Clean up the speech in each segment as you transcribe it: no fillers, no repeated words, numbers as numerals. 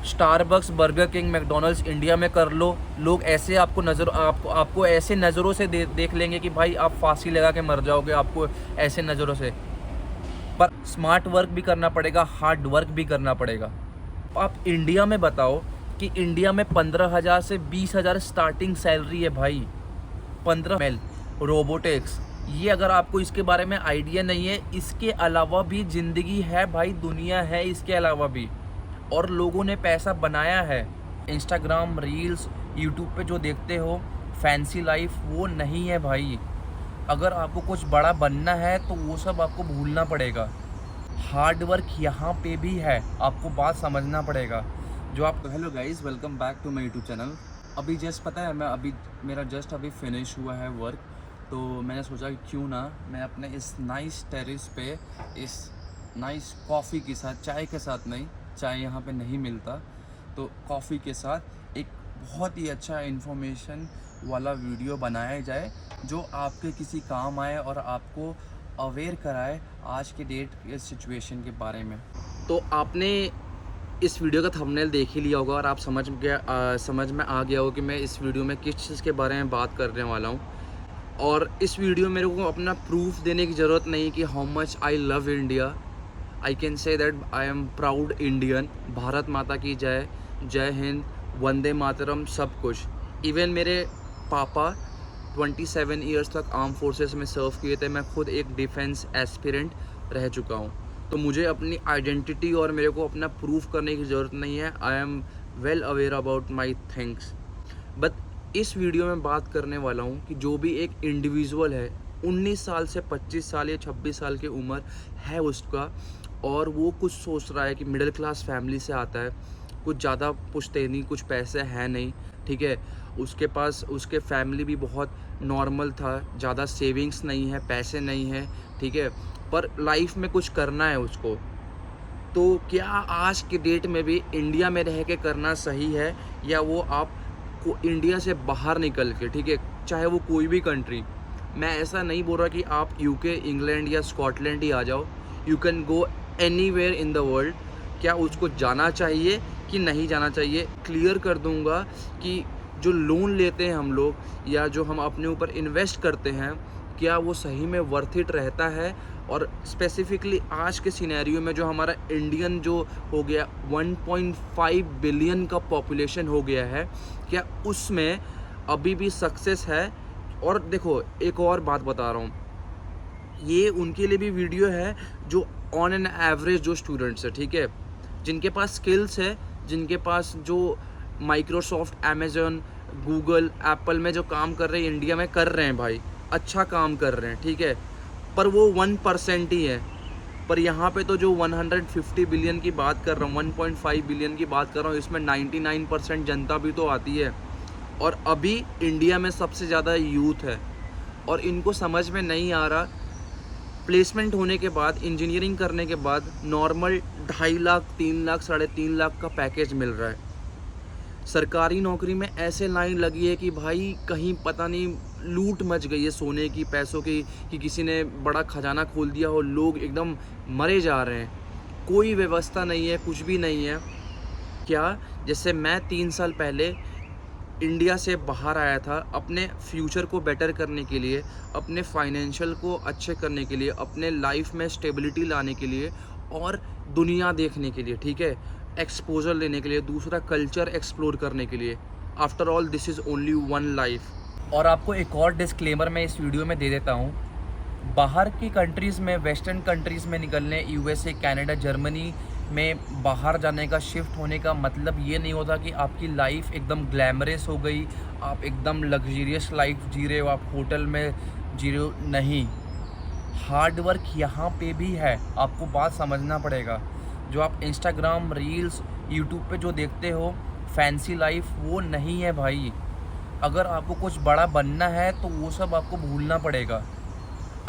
Starbucks, burger king, McDonald's India में कर लो, लोग ऐसे आपको ऐसे नज़रों से देख लेंगे कि भाई आप फांसी लगा के मर जाओगे, आपको ऐसे नज़रों से। पर स्मार्ट वर्क भी करना पड़ेगा, हार्ड वर्क भी करना पड़ेगा। आप इंडिया में बताओ कि इंडिया में 15,000 से 20,000 स्टार्टिंग सैलरी है भाई। 15 मेल रोबोटिक्स, ये अगर आपको इसके बारे में आइडिया नहीं है, इसके अलावा भी ज़िंदगी है भाई, दुनिया है इसके अलावा भी, और लोगों ने पैसा बनाया है। इंस्टाग्राम रील्स, यूट्यूब पे जो देखते हो फैंसी लाइफ, वो नहीं है भाई। अगर आपको कुछ बड़ा बनना है तो वो सब आपको भूलना पड़ेगा। हार्ड वर्क यहाँ पे भी है, आपको बात समझना पड़ेगा। जो आप hello guys, welcome back to my YouTube channel. अभी जस्ट पता है मेरा जस्ट अभी फिनिश हुआ है वर्क, तो मैंने सोचा कि क्यों ना मैं अपने इस नाइस टेरेस पे इस नाइस कॉफ़ी के साथ, चाय के साथ नहीं, चाय यहाँ पे नहीं मिलता, तो कॉफ़ी के साथ एक बहुत ही अच्छा इन्फॉर्मेशन वाला वीडियो बनाया जाए जो आपके किसी काम आए और आपको अवेयर कराए आज के डेट के सिचुएशन के बारे में। तो आपने इस वीडियो का थंबनेल देख ही लिया होगा और आप समझ में आ गया हो कि मैं इस वीडियो में किस चीज़ के बारे में बात करने वाला हूँ। और इस वीडियो में मेरे को अपना प्रूफ देने की ज़रूरत नहीं कि how much I love India. I can say that I am proud Indian. Bharat माता की जय, जय हिंद, वंदे मातरम, सब कुछ। इवन मेरे पापा 27 ईयर्स तक आर्म फोर्सेस में सर्व किए थे। मैं खुद एक डिफेंस एस्पिरेंट रह चुका हूँ, तो मुझे अपनी आइडेंटिटी और मेरे को अपना प्रूफ करने की ज़रूरत नहीं है। I am well aware about my things. But इस वीडियो में बात करने वाला हूँ कि जो भी एक इंडिविजुअल है, 19 साल से 25 साल या 26 साल की उम्र है उसका, और वो कुछ सोच रहा है कि मिडिल क्लास फैमिली से आता है, कुछ ज़्यादा पुश्तैनी, कुछ पैसे हैं नहीं, ठीक है, उसके पास उसके फैमिली भी बहुत नॉर्मल था, ज़्यादा सेविंग्स नहीं है, पैसे नहीं है, ठीक है, पर लाइफ में कुछ करना है उसको। तो क्या आज के डेट में भी इंडिया में रह के करना सही है, या वो आप को इंडिया से बाहर निकल के, ठीक है, चाहे वो कोई भी कंट्री, मैं ऐसा नहीं बोल रहा कि आप यूके, इंग्लैंड या स्कॉटलैंड ही आ जाओ, you can go anywhere in the world, क्या उसको जाना चाहिए कि नहीं जाना चाहिए? क्लियर कर दूंगा कि जो लोन लेते हैं हम लोग, या जो हम अपने ऊपर इन्वेस्ट करते हैं, क्या वो सही में वर्थ इट रहता है? और स्पेसिफिकली आज के सिनेरियो में जो हमारा इंडियन जो हो गया 1.5 बिलियन का पॉपुलेशन हो गया है, क्या उसमें अभी भी सक्सेस है? और देखो, एक और बात बता रहा हूँ, ये उनके लिए भी वीडियो है जो ऑन एन एवरेज जो स्टूडेंट्स है, ठीक है, जिनके पास स्किल्स है, जिनके पास जो माइक्रोसॉफ्ट, अमेज़न, गूगल, एप्पल में जो काम कर रहे हैं, इंडिया में कर रहे हैं भाई, अच्छा काम कर रहे हैं, ठीक है, पर वो 1% ही है। पर यहाँ पे तो जो 150 बिलियन की बात कर रहा हूँ, 1.5 बिलियन की बात कर रहा हूँ, इसमें 99% जनता भी तो आती है, और अभी इंडिया में सबसे ज़्यादा यूथ है, और इनको समझ में नहीं आ रहा। प्लेसमेंट होने के बाद, इंजीनियरिंग करने के बाद नॉर्मल 2.5 लाख, 3 लाख, 3.5 लाख का पैकेज मिल रहा है। सरकारी नौकरी में ऐसे लाइन लगी है कि भाई कहीं पता नहीं लूट मच गई है सोने की, पैसों की, कि किसी ने बड़ा खजाना खोल दिया हो, लोग एकदम मरे जा रहे हैं, कोई व्यवस्था नहीं है, कुछ भी नहीं है। क्या, जैसे मैं 3 साल पहले इंडिया से बाहर आया था अपने फ्यूचर को बेटर करने के लिए, अपने फाइनेंशियल को अच्छे करने के लिए, अपने लाइफ में स्टेबिलिटी लाने के लिए, और दुनिया देखने के लिए, ठीक है, एक्सपोजर लेने के लिए, दूसरा कल्चर एक्सप्लोर करने के लिए। After all this is only one life. और आपको एक और डिस्क्लेमर मैं इस वीडियो में दे देता हूँ। बाहर की कंट्रीज़ में, वेस्टर्न कंट्रीज़ में निकलने, यूएसए, कनाडा, जर्मनी में बाहर जाने का, शिफ्ट होने का मतलब ये नहीं होता कि आपकी लाइफ एकदम ग्लैमरस हो गई, आप एकदम लग्जरियस लाइफ जी रहे हो, आप होटल में जी रहे हो, नहीं। हार्ड वर्क यहाँ पे भी है, आपको बात समझना पड़ेगा। जो आप इंस्टाग्राम रील्स, यूट्यूब पे जो देखते हो फैंसी लाइफ, वो नहीं है भाई। अगर आपको कुछ बड़ा बनना है तो वो सब आपको भूलना पड़ेगा।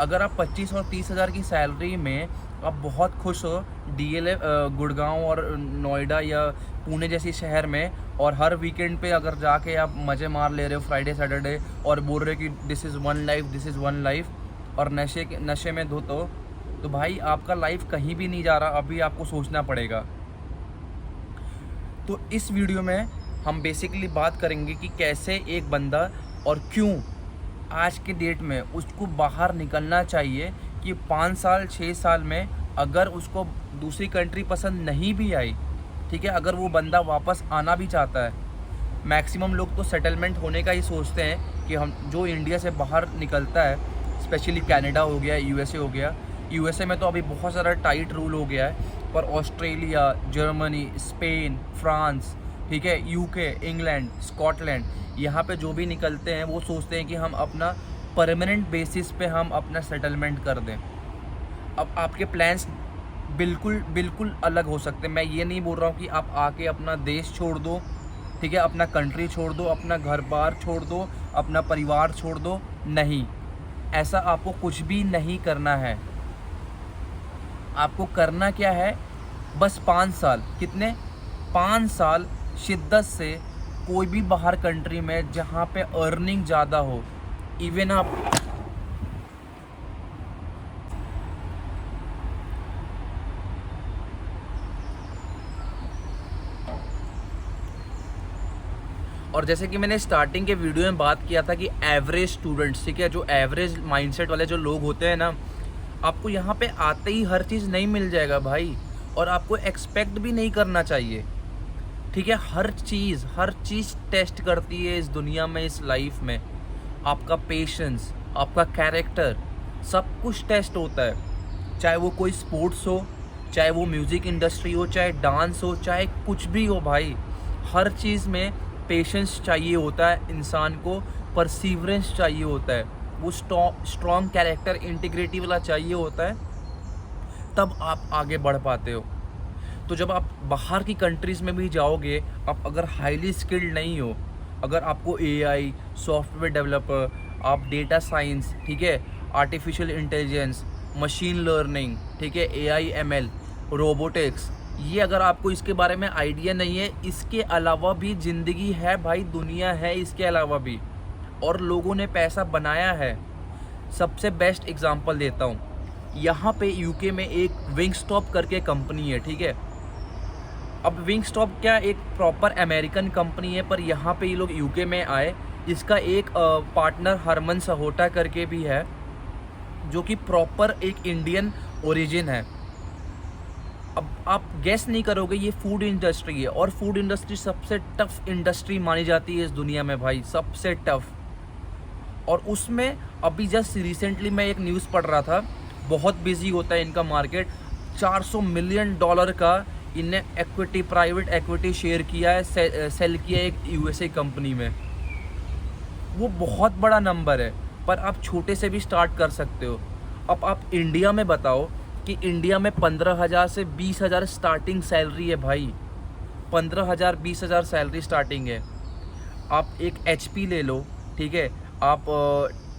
अगर आप 25 और 30 हज़ार की सैलरी में आप बहुत खुश हो, डीएलएफ, गुड़गांव और नोएडा या पुणे जैसी शहर में, और हर वीकेंड पे अगर जाके आप मज़े मार ले रहे हो, फ्राइडे सैटरडे, और बोल रहे हो कि this is one life, this is one life, और नशे में धुत हो, तो भाई आपका लाइफ कहीं भी नहीं जा रहा, अभी आपको सोचना पड़ेगा। तो इस वीडियो में हम बेसिकली बात करेंगे कि कैसे एक बंदा और क्यों आज के डेट में उसको बाहर निकलना चाहिए, कि 5 साल 6 साल में अगर उसको दूसरी कंट्री पसंद नहीं भी आई, ठीक है, अगर वो बंदा वापस आना भी चाहता है, मैक्सिमम लोग तो सेटलमेंट होने का ही सोचते हैं कि हम जो इंडिया से बाहर निकलता है, स्पेशली कनाडा हो गया, यूएसए हो गया। यूएसए में तो अभी बहुत सारा टाइट रूल हो गया है, पर ऑस्ट्रेलिया, जर्मनी, स्पेन, फ्रांस, ठीक है, यूके, इंग्लैंड, स्कॉटलैंड, यहाँ पे जो भी निकलते हैं वो सोचते हैं कि हम अपना परमानेंट बेसिस पे हम अपना सेटलमेंट कर दें। अब आपके प्लान्स बिल्कुल अलग हो सकते हैं। मैं ये नहीं बोल रहा हूँ कि आप आके अपना देश छोड़ दो, ठीक है, अपना कंट्री छोड़ दो, अपना घर बार छोड़ दो, अपना परिवार छोड़ दो, नहीं, ऐसा आपको कुछ भी नहीं करना है। आपको करना क्या है, बस 5 साल, कितने 5 साल शिद्दत से कोई भी बाहर कंट्री में जहाँ पे अर्निंग ज़्यादा हो, इवन आप और जैसे कि मैंने स्टार्टिंग के वीडियो में बात किया था कि एवरेज स्टूडेंट्स, ठीक है, जो एवरेज माइंडसेट वाले जो लोग होते हैं ना, आपको यहाँ पे आते ही हर चीज़ नहीं मिल जाएगा भाई, और आपको एक्सपेक्ट भी नहीं करना चाहिए, ठीक है। हर चीज़ टेस्ट करती है इस दुनिया में, इस लाइफ में। आपका पेशेंस, आपका कैरेक्टर, सब कुछ टेस्ट होता है। चाहे वो कोई स्पोर्ट्स हो, चाहे वो म्यूज़िक इंडस्ट्री हो, चाहे डांस हो, चाहे कुछ भी हो भाई, हर चीज़ में पेशेंस चाहिए होता है इंसान को, परसीवरेंस चाहिए होता है, वो स्ट्रॉन्ग कैरेक्टर, इंटीग्रिटी वाला चाहिए होता है, तब आप आगे बढ़ पाते हो। तो जब आप बाहर की कंट्रीज़ में भी जाओगे, आप अगर हाईली स्किल्ड नहीं हो, अगर आपको एआई, सॉफ्टवेयर डेवलपर, आप डेटा साइंस, ठीक है, आर्टिफिशियल इंटेलिजेंस, मशीन लर्निंग, ठीक है, एआई एमएल, रोबोटिक्स, ये अगर आपको इसके बारे में आइडिया नहीं है, इसके अलावा भी ज़िंदगी है भाई, दुनिया है इसके अलावा भी, और लोगों ने पैसा बनाया है। सबसे बेस्ट एग्जांपल देता हूँ, यहाँ पे यूके में एक विंगस्टॉप करके कंपनी है, ठीक है। अब विंगस्टॉप क्या एक प्रॉपर अमेरिकन कंपनी है, पर यहाँ पे ये लोग यूके में आए। इसका एक पार्टनर हरमन सहोटा करके भी है, जो कि प्रॉपर एक इंडियन ओरिजिन है। अब आप गेस नहीं करोगे, ये फूड इंडस्ट्री है, और फूड इंडस्ट्री सबसे टफ इंडस्ट्री मानी जाती है इस दुनिया में भाई, सबसे टफ। और उसमें अभी जस्ट रिसेंटली मैं एक न्यूज़ पढ़ रहा था, बहुत बिजी होता है इनका मार्केट, $400 मिलियन का इनने इक्विटी, प्राइवेट इक्विटी शेयर किया है, सेल किया है एक यूएसए कंपनी में। वो बहुत बड़ा नंबर है, पर आप छोटे से भी स्टार्ट कर सकते हो। अब आप इंडिया में बताओ कि इंडिया में 15,000 से 20,000 स्टार्टिंग सैलरी है भाई, 15,000 20,000 सैलरी स्टार्टिंग है। आप एक HP ले लो, ठीक है, आप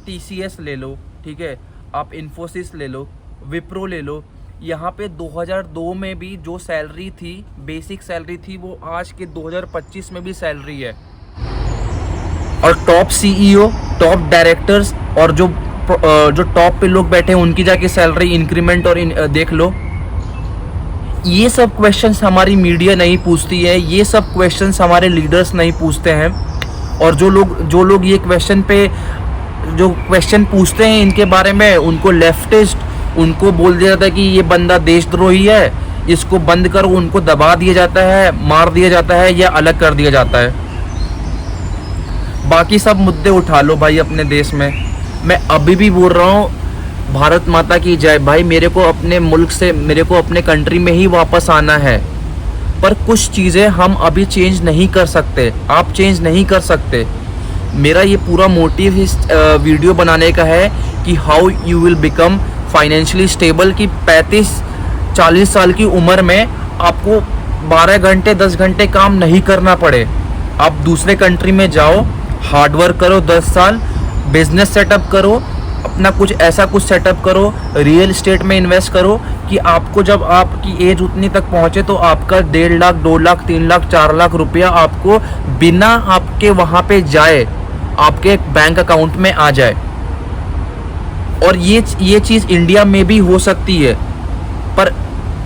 TCS ले लो, ठीक है, आप इन्फोसिस ले लो, विप्रो ले लो। यहाँ पे 2002 में भी जो सैलरी थी, बेसिक सैलरी थी, वो आज के 2025 में भी सैलरी है। और टॉप CEO, टॉप डायरेक्टर्स और जो टॉप पे लोग बैठे हैं, उनकी जाके सैलरी इंक्रीमेंट और देख लो। ये सब क्वेश्चंस हमारी मीडिया नहीं पूछती है, ये सब क्वेश्चंस हमारे लीडर्स नहीं पूछते हैं। और जो लोग ये जो क्वेश्चन पूछते हैं इनके बारे में, उनको लेफ्टिस्ट, उनको बोल दिया जाता है कि ये बंदा देशद्रोही है, इसको बंद करो, उनको दबा दिया जाता है, मार दिया जाता है या अलग कर दिया जाता है। बाकी सब मुद्दे उठा लो भाई अपने देश में। मैं अभी भी बोल रहा हूँ, भारत माता की जय भाई, मेरे को अपने मुल्क से, मेरे को अपने कंट्री में ही वापस आना है, पर कुछ चीज़ें हम अभी चेंज नहीं कर सकते, आप चेंज नहीं कर सकते। मेरा ये पूरा मोटिव इस वीडियो बनाने का है कि how you will become financially stable, कि 35-40 साल की उम्र में आपको 12 घंटे 10 घंटे काम नहीं करना पड़े। आप दूसरे कंट्री में जाओ, हार्डवर्क करो, 10 साल बिजनेस सेटअप करो, अपना कुछ ऐसा कुछ सेटअप करो, रियल एस्टेट में इन्वेस्ट करो कि आपको जब आपकी एज उतनी तक पहुंचे तो आपका 1.5 लाख 2 लाख 3 लाख 4 लाख रुपया आपको बिना आपके वहाँ पे जाए आपके बैंक अकाउंट में आ जाए। और ये चीज़ इंडिया में भी हो सकती है, पर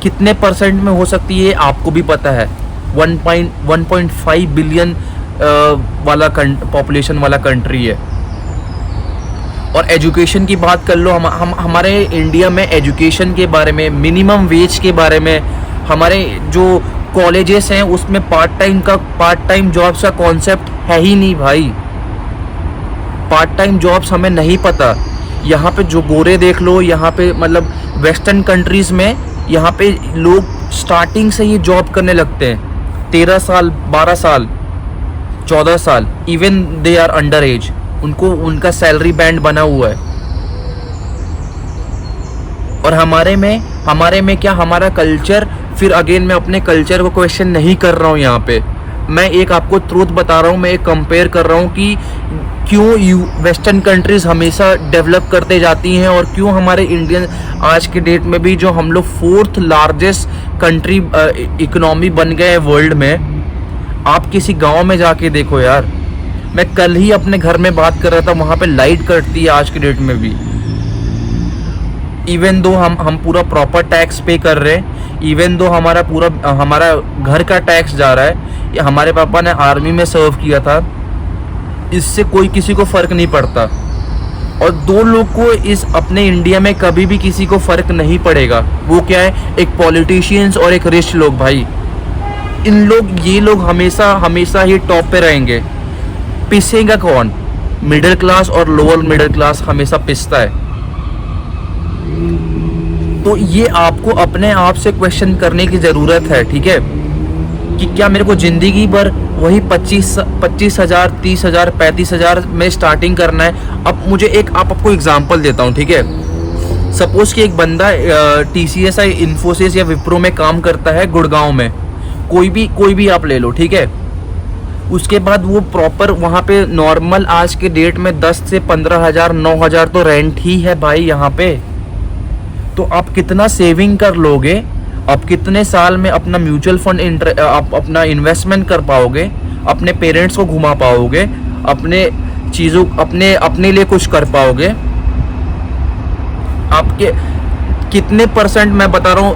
कितने % में हो सकती है आपको भी पता है। 1.5 बिलियन वाला पॉपुलेशन वाला कंट्री है। और एजुकेशन की बात कर लो, हम हमारे इंडिया में एजुकेशन के बारे में, मिनिमम वेज के बारे में, हमारे जो कॉलेजेस हैं उसमें पार्ट टाइम जॉब्स का कॉन्सेप्ट है ही नहीं भाई। पार्ट टाइम जॉब्स हमें नहीं पता। यहाँ पे जो गोरे देख लो, यहाँ पे मतलब वेस्टर्न कंट्रीज में यहाँ पे लोग स्टार्टिंग से ही जॉब करने लगते हैं, 13 साल 12 साल 14 साल, even they are under age, उनको उनका सैलरी बैंड बना हुआ है। और हमारे में क्या, हमारा कल्चर, फिर अगेन मैं अपने कल्चर को क्वेश्चन नहीं कर रहा हूँ यहाँ पे, मैं एक आपको ट्रूथ बता रहा हूँ, मैं एक कंपेयर कर रहा हूँ कि क्यों वेस्टर्न कंट्रीज़ हमेशा डेवलप करते जाती हैं और क्यों हमारे इंडियन आज के डेट में भी, जो हम लोग 4th लार्जेस्ट कंट्री इकोनॉमी बन गए हैं वर्ल्ड में। आप किसी गांव में जाके देखो यार, मैं कल ही अपने घर में बात कर रहा था, वहाँ पे लाइट कटती है आज के डेट में भी। इवन दो हम पूरा प्रॉपर टैक्स पे कर रहे हैं, इवन दो हमारा घर का टैक्स जा रहा है, या हमारे पापा ने आर्मी में सर्व किया था, इससे कोई किसी को फ़र्क नहीं पड़ता। और दो लोग को इस अपने इंडिया में कभी भी किसी को फ़र्क नहीं पड़ेगा। वो क्या है, एक पॉलिटिशियंस और एक रिच लोग भाई। ये लोग हमेशा ही टॉप पे रहेंगे। पिसेगा कौन? मिडिल क्लास और लोअर मिडिल क्लास हमेशा पिसता है। तो ये आपको अपने आप से क्वेश्चन करने की ज़रूरत है, ठीक है, कि क्या मेरे को ज़िंदगी भर वही 25,000 30,000 35,000 में स्टार्टिंग करना है? अब मुझे आपको एग्जांपल देता हूँ, ठीक है। सपोज़ कि एक बंदा TCS या इन्फोसिस या विप्रो में काम करता है गुड़गांव में, कोई भी आप ले लो, ठीक है। उसके बाद वो प्रॉपर वहाँ पे नॉर्मल आज के डेट में 10 से 15,000 9,000 तो रेंट ही है भाई यहाँ पे। तो आप कितना सेविंग कर लोगे? आप कितने साल में अपना म्यूचुअल फंड आप अपना इन्वेस्टमेंट कर पाओगे? अपने पेरेंट्स को घुमा पाओगे? अपने लिए कुछ कर पाओगे? आपके कितने परसेंट, मैं बता रहा हूँ,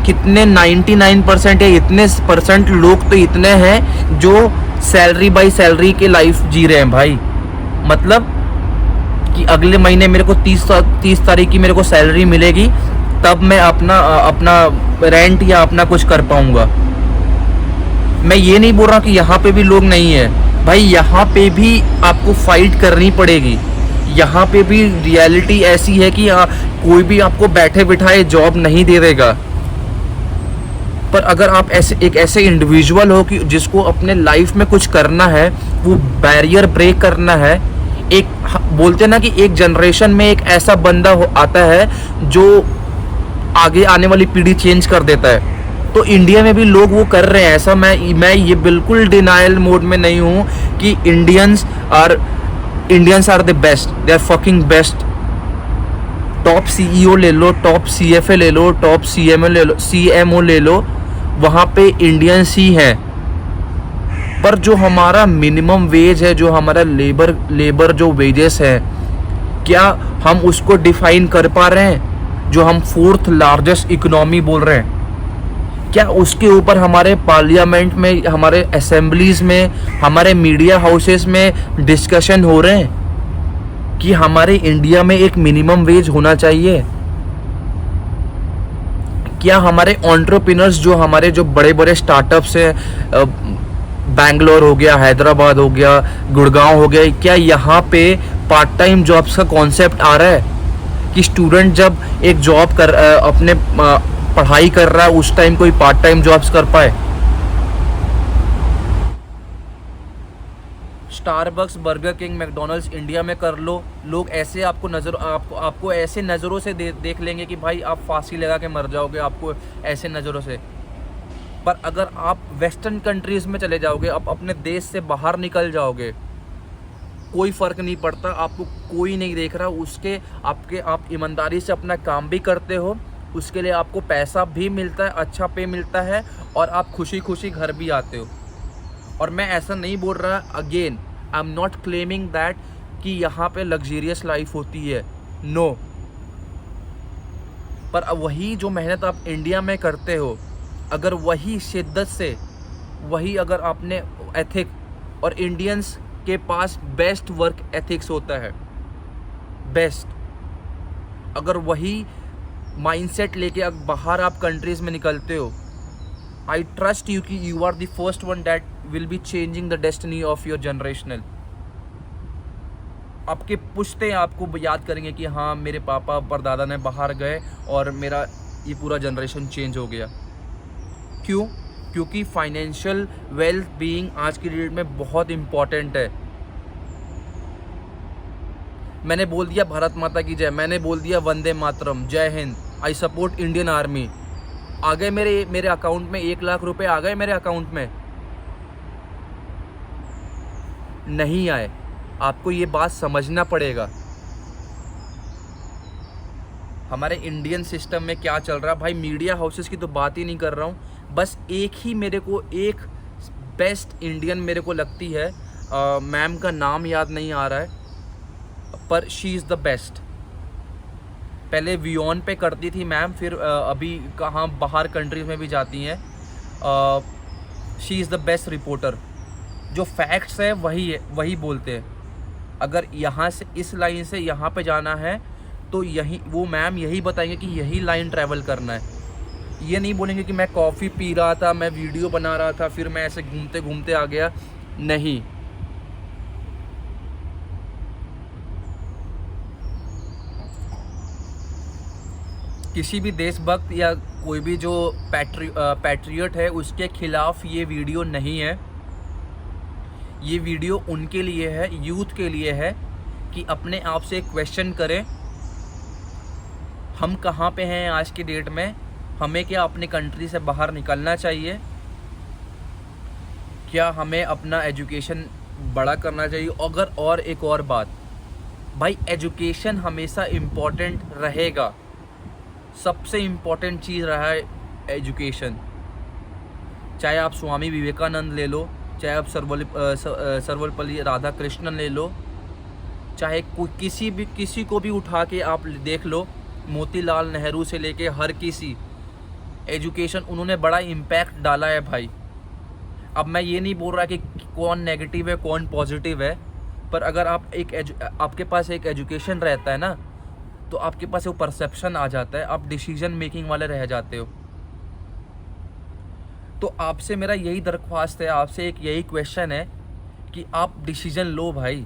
कितने 99% या इतने परसेंट लोग तो इतने हैं जो सैलरी बाई सैलरी के लाइफ जी रहे हैं भाई। मतलब कि अगले महीने मेरे को 30 तारीख की मेरे को सैलरी मिलेगी, तब मैं अपना रेंट या अपना कुछ कर पाऊंगा। मैं ये नहीं बोल रहा कि यहाँ पे भी लोग नहीं है भाई, यहाँ पे भी आपको फाइट करनी पड़ेगी। यहाँ पे भी रियलिटी ऐसी है कि कोई भी आपको बैठे बिठाए जॉब नहीं दे देगा। पर अगर आप एक ऐसे इंडिविजुअल हो कि जिसको अपने लाइफ में कुछ करना है, वो बैरियर ब्रेक करना है, एक बोलते हैं ना कि एक जनरेशन में एक ऐसा बंदा आता है जो आगे आने वाली पीढ़ी चेंज कर देता है, तो इंडिया में भी लोग वो कर रहे हैं ऐसा। मैं ये बिल्कुल डिनाइल मोड में नहीं हूँ कि Indians are the best, they are fucking best. Top CEO ले लो, टॉप CFA ले लो, टॉप CMO ले लो, वहाँ पे इंडियंस ही हैं। पर जो हमारा मिनिमम वेज है, जो हमारा लेबर जो वेजेस है, क्या हम उसको डिफाइन कर पा रहे हैं? जो हम 4th लार्जेस्ट इकोनॉमी बोल रहे हैं, क्या उसके ऊपर हमारे पार्लियामेंट में, हमारे असेंबलीज में, हमारे मीडिया हाउसेस में डिस्कशन हो रहे हैं कि हमारे इंडिया में एक मिनिमम वेज होना चाहिए? क्या हमारे एंटरप्रेन्योर्स, जो हमारे जो बड़े बड़े स्टार्टअप्स हैं, बैंगलोर हो गया, हैदराबाद हो गया, गुड़गांव हो गया, क्या यहाँ पे पार्ट टाइम जॉब्स का कॉन्सेप्ट आ रहा है कि स्टूडेंट जब एक जॉब अपने पढ़ाई कर रहा है उस टाइम कोई पार्ट टाइम जॉब्स कर पाए? Starbucks, burger king, McDonald's India में कर लो, लोग ऐसे आपको ऐसे नज़रों से देख लेंगे कि भाई आप फांसी लगा के मर जाओगे, आपको ऐसे नज़रों से। पर अगर आप वेस्टर्न कंट्रीज में चले जाओगे, आप अपने देश से बाहर निकल जाओगे, कोई फ़र्क नहीं पड़ता, आपको कोई नहीं देख रहा। आप ईमानदारी से अपना काम भी करते हो, उसके लिए आपको पैसा भी मिलता है, अच्छा पे मिलता है, और आप खुशी खुशी घर भी आते हो। और मैं ऐसा नहीं बोल रहा, again I am not claiming that कि यहाँ पे लग्जरियस लाइफ होती है, नो। पर वही जो मेहनत आप इंडिया में करते हो, अगर वही शिद्दत से वही अगर आपने एथिक, और इंडियंस के पास बेस्ट वर्क एथिक्स होता है, बेस्ट, अगर वही माइंडसेट लेके अब बाहर आप कंट्रीज़ में निकलते हो, आई ट्रस्ट यू कि you are the first one that will be changing the destiny of your generational. आपके पुश्ते आपको याद करेंगे कि हाँ मेरे पापा परदादा ने बाहर गए और मेरा ये पूरा जनरेशन चेंज हो गया। क्यों? क्योंकि फाइनेंशियल वेल्थ बीइंग आज की डेट में बहुत इम्पॉर्टेंट है। मैंने बोल दिया भारत माता की जय, मैंने बोल दिया वंदे मातरम, जय हिंद, आई सपोर्ट इंडियन आर्मी। आ गए मेरे अकाउंट में 1 लाख रुपए आ गए मेरे अकाउंट में? नहीं आए। आपको ये बात समझना पड़ेगा। हमारे इंडियन सिस्टम में क्या चल रहा है भाई, मीडिया हाउसेस की तो बात ही नहीं कर रहा हूँ, बस एक ही मेरे को एक बेस्ट इंडियन मेरे को लगती है, मैम का नाम याद नहीं आ रहा है, पर शी इज़ द बेस्ट। पहले वियॉन पे करती थी मैम, फिर अभी कहाँ बाहर कंट्रीज में भी जाती हैं। She is the best reporter. जो फैक्ट्स है वही बोलते हैं। अगर यहाँ से इस लाइन से यहाँ पे जाना है तो यही वो मैम यही बताएंगे कि यही लाइन ट्रैवल करना है। ये नहीं बोलेंगे कि मैं कॉफ़ी पी रहा था, मैं वीडियो बना रहा था, फिर मैं ऐसे घूमते घूमते आ गया। नहीं, किसी भी देशभक्त या कोई भी जो पैट्रियट है उसके खिलाफ ये वीडियो नहीं है। ये वीडियो उनके लिए है, यूथ के लिए है, कि अपने आप से क्वेश्चन करें हम कहाँ पे हैं आज की डेट में, हमें क्या अपनी कंट्री से बाहर निकलना चाहिए, क्या हमें अपना एजुकेशन बड़ा करना चाहिए। अगर और एक और बात भाई, एजुकेशन हमेशा इम्पॉर्टेंट रहेगा, सबसे इम्पॉर्टेंट चीज़ रहा है एजुकेशन। चाहे आप स्वामी विवेकानंद ले लो, चाहे आप सर्वपल्ली राधाकृष्णन ले लो, चाहे किसी को भी उठा के आप देख लो, मोतीलाल नेहरू से लेके हर किसी, एजुकेशन उन्होंने बड़ा इम्पैक्ट डाला है भाई। अब मैं ये नहीं बोल रहा कि कौन नेगेटिव है कौन पॉजिटिव है, पर अगर आप आपके पास एक एजुकेशन रहता है ना, तो आपके पास वो परसेप्शन आ जाता है, आप डिसीजन मेकिंग वाले रह जाते हो। तो आपसे मेरा यही दरख्वास्त है, आपसे एक यही क्वेश्चन है कि आप डिसीजन लो भाई।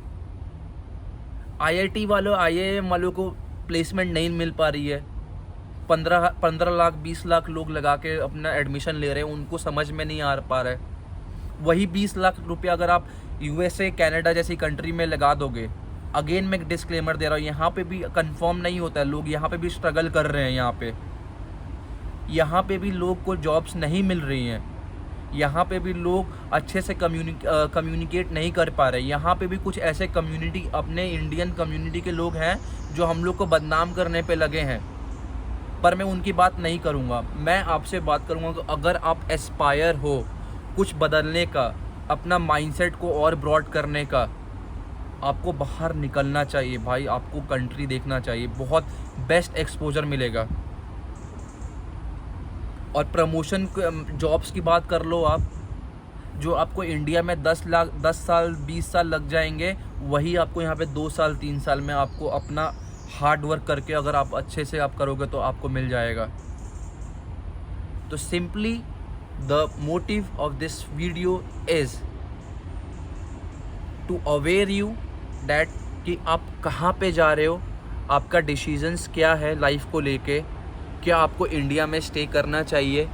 आईआईटी वालों, आईआईएम वालों को प्लेसमेंट नहीं मिल पा रही है, 15 लाख 20 लाख लोग लगा के अपना एडमिशन ले रहे हैं, उनको समझ में नहीं आ पा रहा है। वही 20 लाख रुपया अगर आप यूएसए कनाडा जैसी कंट्री में लगा दोगे, अगेन मैं डिस्क्लेमर दे रहा हूँ, यहाँ पे भी कंफर्म नहीं होता है, लोग यहाँ पे भी स्ट्रगल कर रहे हैं, यहाँ पे भी लोग को जॉब्स नहीं मिल रही हैं, यहाँ पे भी लोग अच्छे से कम्युनिकेट नहीं कर पा रहे। यहाँ पे भी कुछ ऐसे कम्युनिटी, अपने इंडियन कम्युनिटी के लोग हैं जो हम लोग को बदनाम करने पे लगे हैं, पर मैं उनकी बात नहीं करूँगा। मैं आपसे बात करूँगा कि अगर आप एस्पायर हो कुछ बदलने का, अपना माइंडसेट को और ब्रॉड करने का, आपको बाहर निकलना चाहिए भाई, आपको कंट्री देखना चाहिए, बहुत बेस्ट एक्सपोजर मिलेगा। और प्रमोशन जॉब्स की बात कर लो आप, जो आपको इंडिया में 10 साल 20 साल लग जाएंगे, वही आपको यहाँ पे 2 साल 3 साल में आपको अपना हार्ड वर्क करके अगर आप अच्छे से आप करोगे तो आपको मिल जाएगा। तो simply the motive of this video is to aware you that कि आप कहाँ पे जा रहे हो, आपका डिसीजंस क्या है लाइफ को लेके, क्या आपको इंडिया में स्टे करना चाहिए,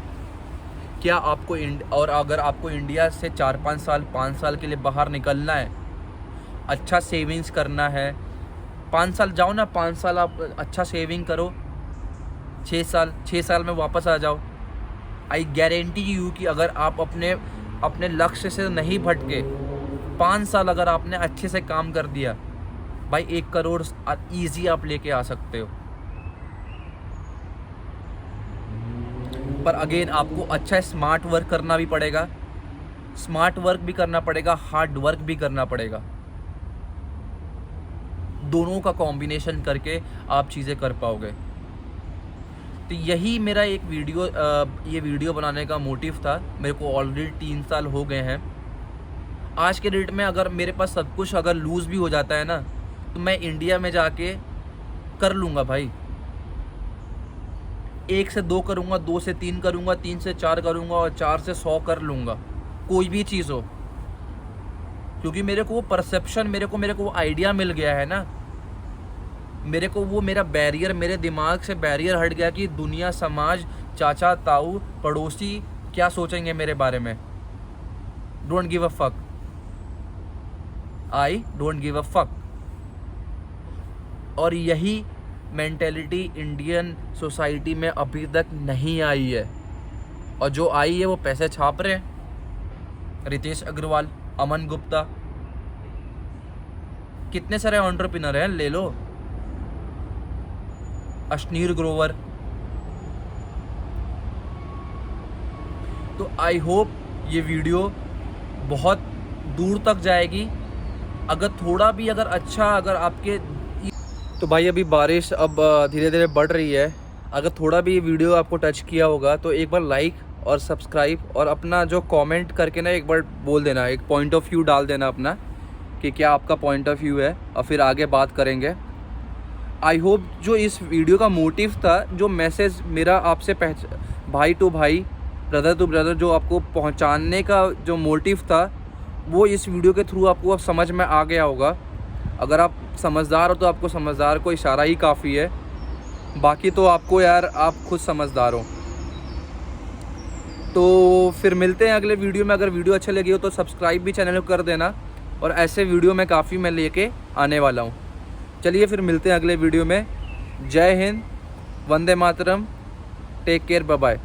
क्या आपको और अगर आपको इंडिया से 4-5 साल 5 साल के लिए बाहर निकलना है, अच्छा सेविंग्स करना है, 5 साल जाओ ना, 5 साल आप अच्छा सेविंग करो, 6 साल में वापस आ जाओ। आई गारंटी यू कि अगर आप अपने लक्ष्य से नहीं भटके, 5 साल अगर आपने अच्छे से काम कर दिया भाई, 1 करोड़ ईजी आप लेके आ सकते हो। पर अगेन आपको अच्छा स्मार्ट वर्क करना भी पड़ेगा, स्मार्ट वर्क भी करना पड़ेगा, हार्ड वर्क भी करना पड़ेगा। दोनों का कॉम्बिनेशन करके आप चीज़ें कर पाओगे। तो यही मेरा एक वीडियो ये वीडियो बनाने का मोटिव था। मेरे को ऑलरेडी 3 साल हो गए हैं। आज के डेट में अगर मेरे पास सब कुछ अगर लूज़ भी हो जाता है ना, तो मैं इंडिया में जाके कर लूँगा भाई। 1 से 2 करूँगा, 2 से 3 करूँगा, 3 से 4 करूँगा और 4 से 100 कर लूँगा, कोई भी चीज़ हो। क्योंकि मेरे को वो परसेप्शन, मेरे को वो आइडिया मिल गया है ना। मेरे को वो मेरा बैरियर, मेरे दिमाग से बैरियर हट गया कि दुनिया, समाज, चाचा ताऊ, पड़ोसी क्या सोचेंगे मेरे बारे में। Don't give a fuck, I don't give a fuck. और यही मेंटेलिटी इंडियन सोसाइटी में अभी तक नहीं आई है, और जो आई है वो पैसे छाप रहे हैं। रितेश अग्रवाल, अमन गुप्ता, कितने सारे एंटरप्रेन्योर हैं, ले लो। अश्नीर ग्रोवर। तो आई होप ये वीडियो बहुत दूर तक जाएगी। अगर थोड़ा भी अगर आपके, तो भाई अभी बारिश अब धीरे धीरे बढ़ रही है। अगर थोड़ा भी ये वीडियो आपको टच किया होगा तो एक बार लाइक और सब्सक्राइब और अपना जो कमेंट करके ना एक बार बोल देना, एक पॉइंट ऑफ व्यू डाल देना अपना कि क्या आपका पॉइंट ऑफ व्यू है, और फिर आगे बात करेंगे। आई होप जो इस वीडियो का मोटिव था, जो मैसेज मेरा आपसे भाई टू भाई, ब्रदर टू ब्रदर जो आपको पहुंचाने का जो मोटिव था, वो इस वीडियो के थ्रू आपको अब समझ में आ गया होगा। अगर आप समझदार हो तो आपको समझदार को इशारा ही काफ़ी है, बाकी तो आपको यार आप खुद समझदार हो। तो फिर मिलते हैं अगले वीडियो में। अगर वीडियो अच्छा लगी हो तो सब्सक्राइब भी चैनल को कर देना, और ऐसे वीडियो में काफ़ी मैं लेके आने वाला हूँ। चलिए फिर मिलते हैं अगले वीडियो में। जय Hind, Vande Mataram, take care, bye bye.